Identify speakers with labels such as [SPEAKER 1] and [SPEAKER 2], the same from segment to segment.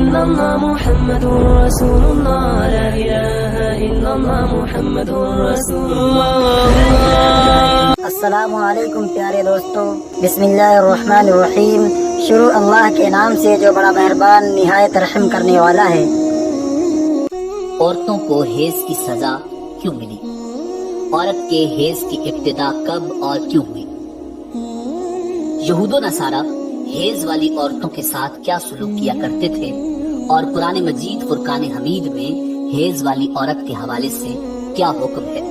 [SPEAKER 1] إلا الله محمد رسول الله لا إله إلا الله محمد رسول الله.
[SPEAKER 2] السلام علیکم پیارے دوستو، بسم اللہ الرحمن الرحیم. شروع اللہ کے نام سے جو بڑا مہربان نہایت رحم کرنے والا ہے.
[SPEAKER 3] عورتوں کو حیض کی سزا کیوں ملی؟ عورت کے حیض کی ابتدا کب اور کیوں ہوئی؟ یہود و نصارہ حیض والی عورتوں کے ساتھ کیا سلوک کیا کرتے تھے اور قرآن مجید فرقان حمید میں حیض والی عورت کے حوالے سے کیا حکم ہے؟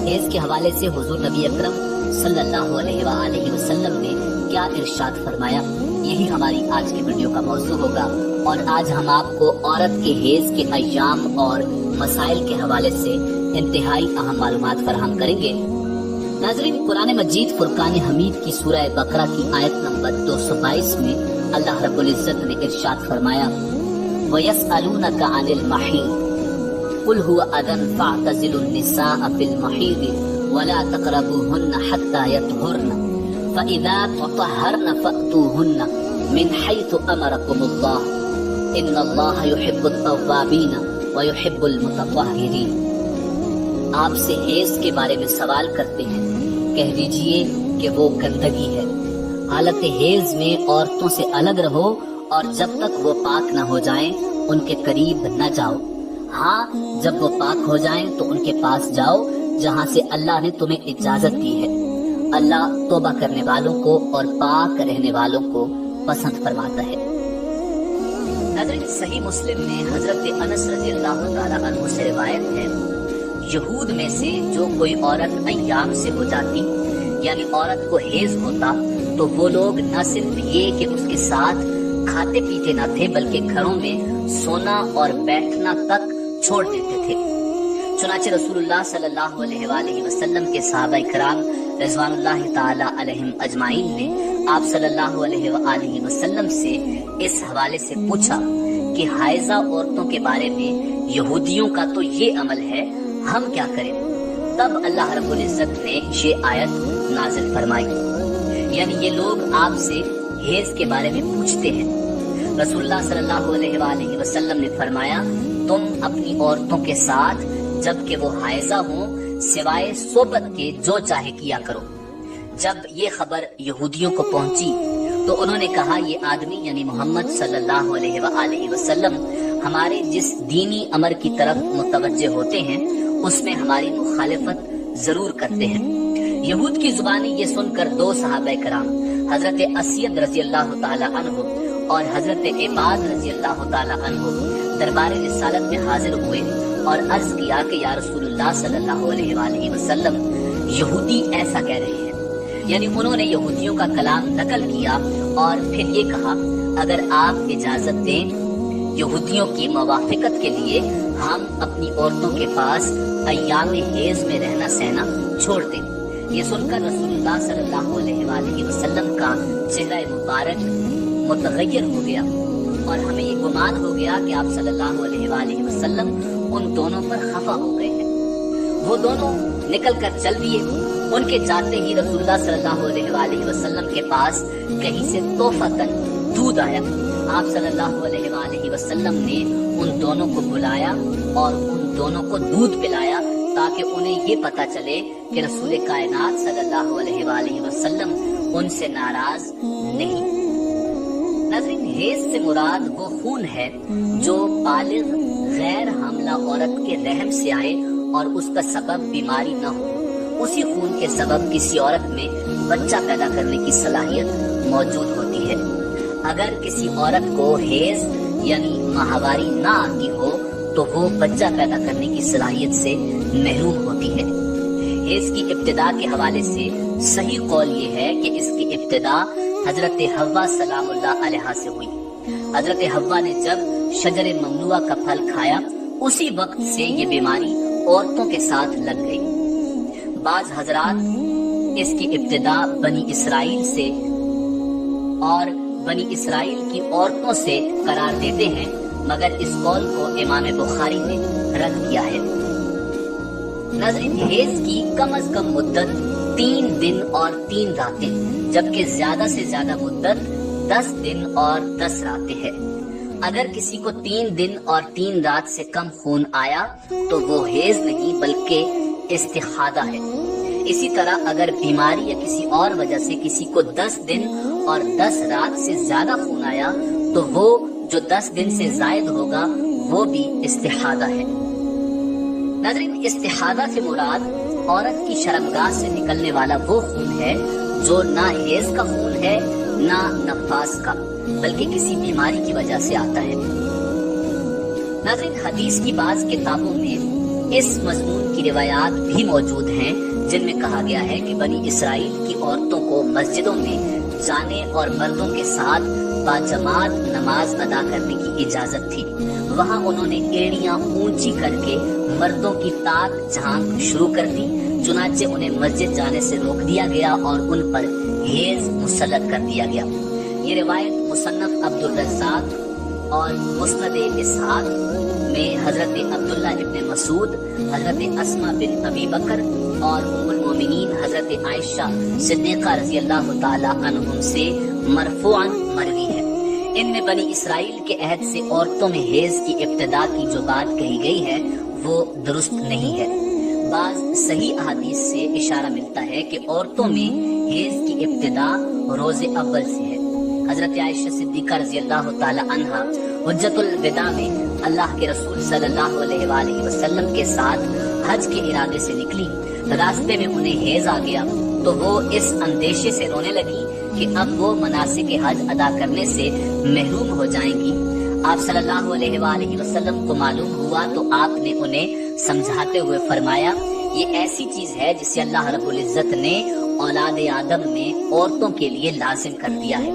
[SPEAKER 3] حیض کے حوالے سے حضور نبی اکرم صلی اللہ علیہ وآلہ وسلم نے کیا ارشاد فرمایا، یہی ہماری آج کی ویڈیو کا موضوع ہوگا. اور آج ہم آپ کو عورت کے حیض کے ایام اور مسائل کے حوالے سے انتہائی اہم معلومات فراہم کریں گے. ناظرین، قرآن مجید فرقان حمید کی سورہ بقرہ کی آیت نمبر 222 میں اللہ رب العزت نے ارشاد فرمایا، وَيَسْأَلُونَكَ عَنِ الْمَحِيضِ قُلْ هُوَ أَذًى فَاعْتَزِلُوا النِّسَاءَ فِي الْمَحِيضِ وَلَا تَقْرَبُوهُنَّ حَتَّى يَطْهُرْنَ فَإِذَا تَطَهَّرْنَ فَأْتُوهُنَّ مِنْ حَيْثُ أَمَرَكُمُ اللَّهُ إِنَّ اللَّهَ يُحِبُّ التَّوَّابِينَ وَيُحِبُّ الْمُتَطَهِّرِينَ. آپ سے حیض کے بارے میں سوال کرتے ہیں، کہہ دیجئے کہ وہ گندگی ہے. حالت حیض میں عورتوں سے الگ رہو اور جب تک وہ پاک نہ ہو جائیں ان کے قریب نہ جاؤ. ہاں، جب وہ پاک ہو جائیں تو ان کے پاس جاؤ جہاں سے اللہ نے تمہیں اجازت دی ہے. اللہ توبہ کرنے والوں کو اور پاک رہنے والوں کو پسند فرماتا ہے. حضرت صحیح مسلم میں حضرت انس رضی اللہ تعالیٰ عنہ سے روایت ہے، یہود میں سے جو کوئی عورت ایام سے ہو جاتی، یعنی عورت کو حیض ہوتا، تو وہ لوگ نہ صرف یہ کہ اس کے ساتھ کھاتے پیتے نہ تھے بلکہ گھروں میں سونا اور بیٹھنا تک چھوڑ دیتے تھے. چنانچہ رسول اللہ صلی اللہ علیہ وآلہ وسلم کے صحابہ کرام رضوان اللہ تعالی علیہم اجمعین نے آپ صلی اللہ علیہ وآلہ وسلم سے اس حوالے سے پوچھا کہ حائضہ عورتوں کے بارے میں یہودیوں کا تو یہ عمل ہے، ہم کیا کریں؟ تب اللہ رب العزت نے یہ آیت نازل فرمائی، یعنی یہ لوگ آپ سے حیض کے بارے میں پوچھتے ہیں. رسول اللہ صلی اللہ علیہ وآلہ وسلم نے فرمایا، تم اپنی عورتوں کے ساتھ جبکہ وہ حائضہ ہوں سوائے صحبت کے جو چاہے کیا کرو. جب یہ خبر یہودیوں کو پہنچی تو انہوں نے کہا، یہ آدمی یعنی محمد صلی اللہ علیہ وآلہ وسلم ہمارے جس دینی امر کی طرف متوجہ ہوتے ہیں اس میں ہماری مخالفت ضرور کرتے ہیں. یہود کی زبانی یہ سن کر دو صحابہ کرام حضرت اسید رضی اللہ تعالی عنہ اور حضرت عباد رضی اللہ تعالی عنہ دربار رسالت میں حاضر ہوئے اور عرض کیا کہ یا رسول اللہ صلی اللہ علیہ وآلہ وسلم، یہودی ایسا کہہ رہے ہیں. یعنی انہوں نے یہودیوں کا کلام نقل کیا اور پھر یہ کہا، اگر آپ اجازت دیں یہودیوں کی موافقت کے لیے ہم اپنی عورتوں کے پاس ایام حیض میں رہنا سہنا چھوڑ دیں. یہ سن کر رسول اللہ صلی اللہ علیہ وآلہ وسلم کا چہرہ مبارک متغیر ہو گیا اور ہمیں یہ گمان ہو گیا کہ آپ صلی اللہ علیہ وآلہ وسلم ان دونوں پر خفا ہو گئے ہیں. وہ دونوں نکل کر چل دیے. ان کے جاتے ہی رسول اللہ صلی اللہ علیہ وآلہ وسلم کے پاس کہیں سے توفتاً دودھ آیا. آپ صلی اللہ علیہ وآلہ وسلم نے ان دونوں کو بلایا اور ان دونوں کو دودھ پلایا تاکہ انہیں یہ پتا چلے کہ رسول کائنات صلی اللہ علیہ وآلہ وسلم ان سے ناراض نہیں. ناظرین، حیض سے مراد وہ خون ہے جو بالغ غیر حاملہ عورت کے رحم سے آئے اور اس کا سبب بیماری نہ ہو. اسی خون کے سبب کسی عورت میں بچہ پیدا کرنے کی صلاحیت موجود ہوتی ہے. اگر کسی عورت کو حیض یعنی ماہواری نہ آتی ہو تو وہ بچہ پیدا کرنے کی صلاحیت سے محروم ہوتی ہے. حیض کی ابتدا کے حوالے سے صحیح قول یہ ہے کہ اس کی ابتدا حضرت حوا سلام اللہ علیہا سے ہوئی. حضرت حوا نے جب شجر ممنوعہ کا پھل کھایا اسی وقت سے یہ بیماری عورتوں کے ساتھ لگ گئی. بعض حضرات اس کی ابتدا بنی اسرائیل سے اور بنی اسرائیل کی عورتوں سے قرار دیتے ہیں، مگر اس قول کو امام بخاری نے رد کیا ہے. ناظرین، حیض کی کم از کم مدت 3 دن اور 3 راتیں جبکہ زیادہ سے زیادہ مدت 10 دن اور 10 راتیں ہے. اگر کسی کو 3 دن اور 3 رات سے کم خون آیا تو وہ حیض نہیں بلکہ استحاضہ ہے۔ اسی طرح اگر بیماری یا کسی اور وجہ سے کسی کو 10 دن اور 10 رات سے زیادہ خون آیا تو وہ جو 10 دن سے زائد ہوگا وہ بھی استحاضہ ہے۔ ناظرین، استحاضہ سے مراد عورت کی شرمگاہ سے نکلنے والا وہ خون ہے جو نہ حیض کا خون ہے نہ نفاس کا، بلکہ کسی بیماری کی وجہ سے آتا ہے۔ ناظرین، حدیث کی بعض کتابوں میں اس مضمون کی روایات بھی موجود ہیں جن میں کہا گیا ہے کہ بنی اسرائیل کی عورتوں کو مسجدوں میں جانے اور مردوں کے ساتھ باجماعت نماز ادا کرنے کی اجازت تھی۔ وہاں انہوں نے ایڑیاں اونچی کر کے مردوں کی تاک جھانک شروع کر دی، چنانچہ انہیں مسجد جانے سے روک دیا گیا اور ان پر حیض مسلط کر دیا گیا۔ یہ روایت مصنف عبد الرزاق اور مسند اسحاق میں حضرت عبداللہ ابن مسعود، حضرت اسماء بن ابی بکر اور ام المومنین حضرت عائشہ صدیقہ رضی اللہ تعالی عنہم سے مرفوعاً مروی ہے۔ ان میں بنی اسرائیل کے عہد سے عورتوں میں حیض کی ابتدا کی جو بات کہی گئی ہے وہ درست نہیں ہے۔ بعض صحیح احادیث سے اشارہ ملتا ہے کہ عورتوں میں حیض کی ابتدا روز اول سے ہے۔ حضرت عائشہ صدیقہ رضی اللہ تعالی عنہا حجۃ الوداع میں اللہ کے رسول صلی اللہ علیہ وآلہ وسلم کے ساتھ حج کے ارادے سے نکلی۔ راستے میں انہیں حیض آ گیا تو وہ اس اندیشے سے رونے لگی کہ اب وہ مناسک حج ادا کرنے سے محروم ہو جائیں گی۔ آپ صلی اللہ علیہ وآلہ وسلم کو معلوم ہوا تو آپ نے انہیں سمجھاتے ہوئے فرمایا، یہ ایسی چیز ہے جسے اللہ رب العزت نے اولاد آدم میں عورتوں کے لیے لازم کر دیا ہے۔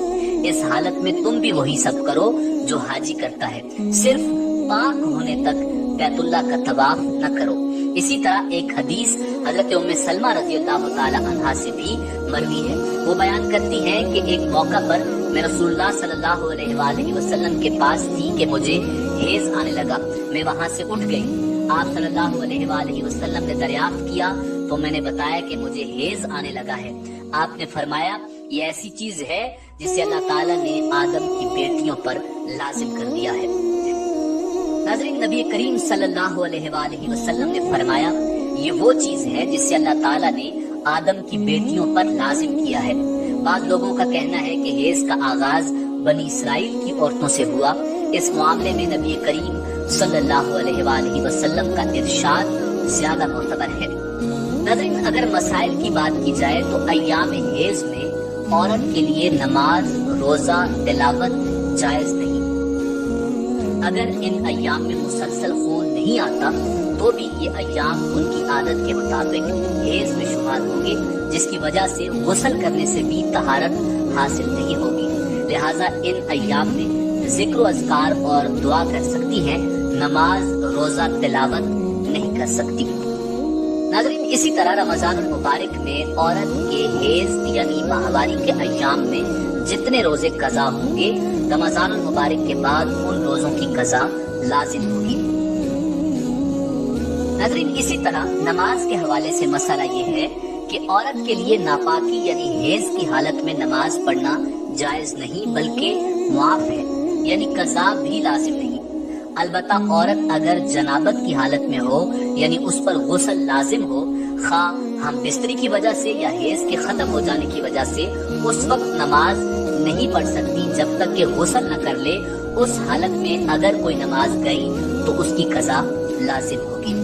[SPEAKER 3] اس حالت میں تم بھی وہی سب کرو جو حاجی کرتا ہے، صرف پاک ہونے تک بیت اللہ کا طواف نہ کرو۔ اسی طرح ایک حدیث حضرت ام سلمہ رضی اللہ تعالی عنہا سے بھی مروی ہے۔ وہ بیان کرتی ہیں کہ ایک موقع پر میں رسول اللہ صلی اللہ علیہ وآلہ وسلم کے پاس تھی کہ مجھے حیض آنے لگا۔ میں وہاں سے اٹھ گئی۔ آپ صلی اللہ علیہ وآلہ وسلم نے دریافت کیا تو میں نے بتایا کہ مجھے حیض آنے لگا ہے۔ آپ نے فرمایا، یہ ایسی چیز ہے جسے اللہ تعالیٰ نے آدم کی بیٹیوں پر لازم کر دیا ہے۔ ناظرین، نبی کریم صلی اللہ علیہ وآلہ وسلم نے فرمایا، یہ وہ چیز ہے جسے اللہ تعالیٰ نے آدم کی بیٹیوں پر لازم کیا ہے۔ بعض لوگوں کا کہنا ہے کہ حیض کا آغاز بنی اسرائیل کی عورتوں سے ہوا۔ اس معاملے میں نبی کریم صلی اللہ علیہ وآلہ وسلم کا ارشاد زیادہ معتبر ہے۔ ناظرین، اگر مسائل کی بات کی جائے تو ایام حیض میں عورت کے لیے نماز، روزہ، تلاوت جائز نہیں۔ اگر ان ایام میں مسلسل خون نہیں آتا تو بھی یہ ایام ان کی عادت کے مطابق حیض میں شمار ہوں گے، جس کی وجہ سے غسل کرنے سے بھی طہارت حاصل نہیں ہوگی۔ لہٰذا ان ایام میں ذکر و اذکار اور دعا کر سکتی ہیں، نماز، روزہ، تلاوت نہیں کر سکتی۔ ناظرین، اسی طرح رمضان المبارک میں عورت کے حیض یعنی ماہواری کے ایام میں جتنے روزے قضا ہوں گے، رمضان المبارک کے بعد ان روزوں کی قضا لازم ہوگی۔ ناظرین، اسی طرح نماز کے حوالے سے مسئلہ یہ ہے کہ عورت کے لیے ناپاکی یعنی حیض کی حالت میں نماز پڑھنا جائز نہیں بلکہ معاف ہے، یعنی قضا بھی لازم نہیں۔ البتہ عورت اگر جنابت کی حالت میں ہو یعنی اس پر غسل لازم ہو، خواہ ہم بستری کی وجہ سے یا حیض کے ختم ہو جانے کی وجہ سے، اس وقت نماز نہیں پڑھ سکتی جب تک کہ غسل نہ کر لے۔ اس حالت میں اگر کوئی نماز گئی تو اس کی قضا لازم ہوگی۔